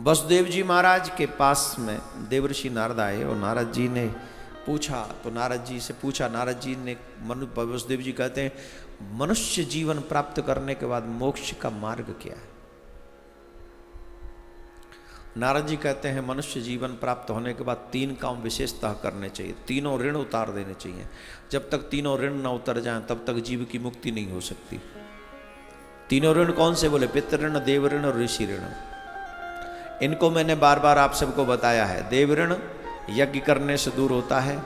वसुदेव जी महाराज के पास में देवर्षि नारद आए और नारद जी ने पूछा, तो नारद जी से पूछा, नारद जी ने वसुदेव जी कहते हैं मनुष्य जीवन प्राप्त करने के बाद मोक्ष का मार्ग क्या है? नारद जी कहते हैं मनुष्य जीवन प्राप्त होने के बाद 3 काम विशेषतः करने चाहिए, तीनों ऋण उतार देने चाहिए। जब तक तीनों ऋण न उतर जाएं तब तक जीव की मुक्ति नहीं हो सकती। तीनों ऋण कौन से बोले? पितृ ऋण, देव ऋण और ऋषि ऋण। इनको मैंने बार बार आप सबको बताया है। देव ऋण यज्ञ करने से दूर होता है,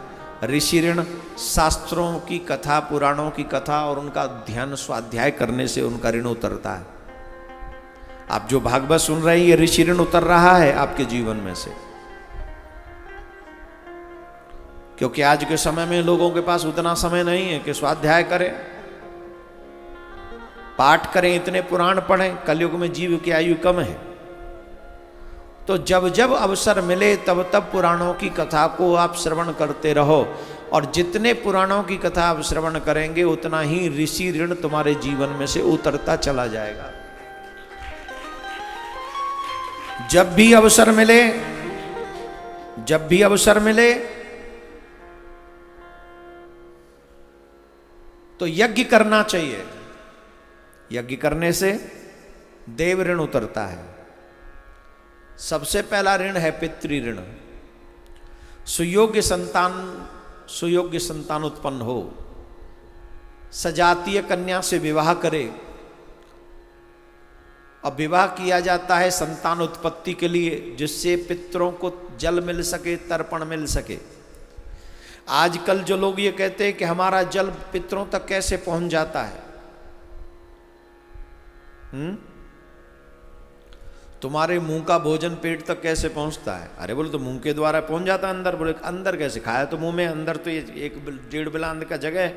ऋषि ऋण शास्त्रों की कथा, पुराणों की कथा और उनका ध्यान स्वाध्याय करने से उनका ऋण उतरता है। आप जो भागवत सुन रहे हैं ये ऋषि ऋण उतर रहा है आपके जीवन में से, क्योंकि आज के समय में लोगों के पास उतना समय नहीं है कि स्वाध्याय करें, पाठ करें, इतने पुराण पढ़ें। कलयुग में जीव की आयु कम है, तो जब जब अवसर मिले तब तब पुराणों की कथा को आप श्रवण करते रहो, और जितने पुराणों की कथा आप श्रवण करेंगे उतना ही ऋषि ऋण तुम्हारे जीवन में से उतरता चला जाएगा। जब भी अवसर मिले, जब भी अवसर मिले तो यज्ञ करना चाहिए। यज्ञ करने से देव ऋण उतरता है। सबसे पहला ऋण है पितृ ऋण। सुयोग्य संतान उत्पन्न हो, सजातीय कन्या से विवाह करे। अब विवाह किया जाता है संतान उत्पत्ति के लिए, जिससे पितरों को जल मिल सके, तर्पण मिल सके। आजकल जो लोग ये कहते हैं कि हमारा जल पितरों तक कैसे पहुंच जाता है, तुम्हारे मुंह का भोजन पेट तक कैसे पहुंचता है? अरे बोले तो मुंह के द्वारा पहुंच जाता है अंदर। बोले अंदर कैसे? खाया तो मुंह में, अंदर तो ये 1-1.5 बिलांद का जगह है,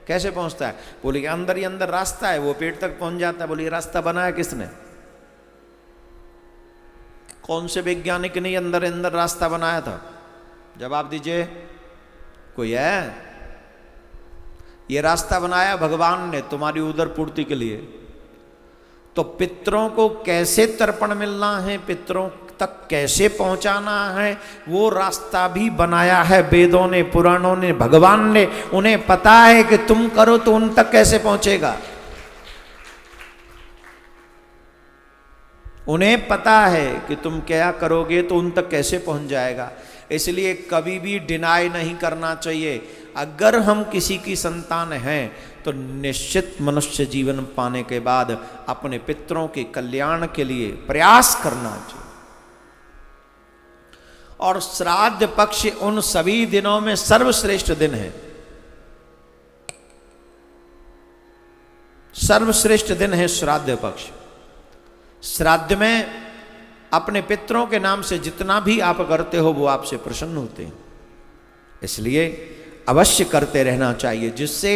कैसे पहुंचता है? बोले कि अंदर ही अंदर रास्ता है, वो पेट तक पहुंच जाता है। बोले रास्ता बनाया किसने? कौन से वैज्ञानिक ने अंदर अंदर रास्ता बनाया था? जवाब दीजिए, कोई है? ये रास्ता बनाया भगवान ने तुम्हारी उदर पूर्ति के लिए। तो पितरों को कैसे तर्पण मिलना है, पितरों तक कैसे पहुंचाना है, वो रास्ता भी बनाया है वेदों ने, पुराणों ने, भगवान ने। उन्हें पता है कि तुम करो तो उन तक कैसे पहुंचेगा। उन्हें पता है कि तुम क्या करोगे तो उन तक कैसे पहुंच जाएगा। इसलिए कभी भी डिनाई नहीं करना चाहिए। अगर हम किसी की संतान हैं तो निश्चित मनुष्य जीवन पाने के बाद अपने पितरों के कल्याण के लिए प्रयास करना चाहिए। और श्राद्ध पक्ष उन सभी दिनों में सर्वश्रेष्ठ दिन है। सर्वश्रेष्ठ दिन है श्राद्ध पक्ष। श्राद्ध में अपने पितरों के नाम से जितना भी आप करते हो वो आपसे प्रसन्न होते हैं, इसलिए अवश्य करते रहना चाहिए, जिससे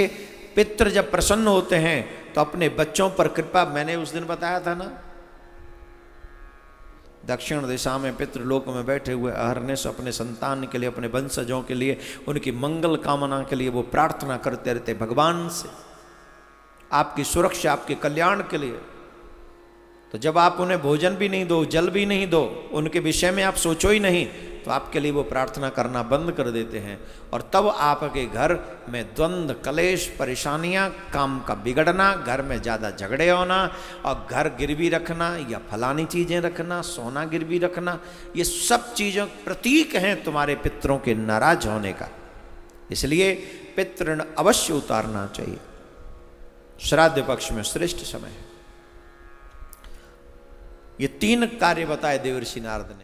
पितृ जब प्रसन्न होते हैं तो अपने बच्चों पर कृपा। मैंने उस दिन बताया था ना, दक्षिण दिशा में पितृलोक में बैठे हुए अहरनिश अपने संतान के लिए, अपने वंशजों के लिए, उनकी मंगल कामना के लिए वो प्रार्थना करते रहते भगवान से, आपकी सुरक्षा, आपके कल्याण के लिए। तो जब आप उन्हें भोजन भी नहीं दो, जल भी नहीं दो, उनके विषय में आप सोचो ही नहीं, तो आपके लिए वो प्रार्थना करना बंद कर देते हैं। और तब आपके घर में द्वंद्व, कलेश, परेशानियां, काम का बिगड़ना, घर में ज़्यादा झगड़े होना, और घर गिरवी रखना या फलानी चीज़ें रखना, सोना गिरवी रखना, ये सब चीज़ों प्रतीक हैं तुम्हारे पितरों के नाराज होने का। इसलिए पितृ अवश्य उतारना चाहिए। श्राद्ध पक्ष में श्रेष्ठ समय है। ये 3 कार्य बताए देवर्षि नारद ने।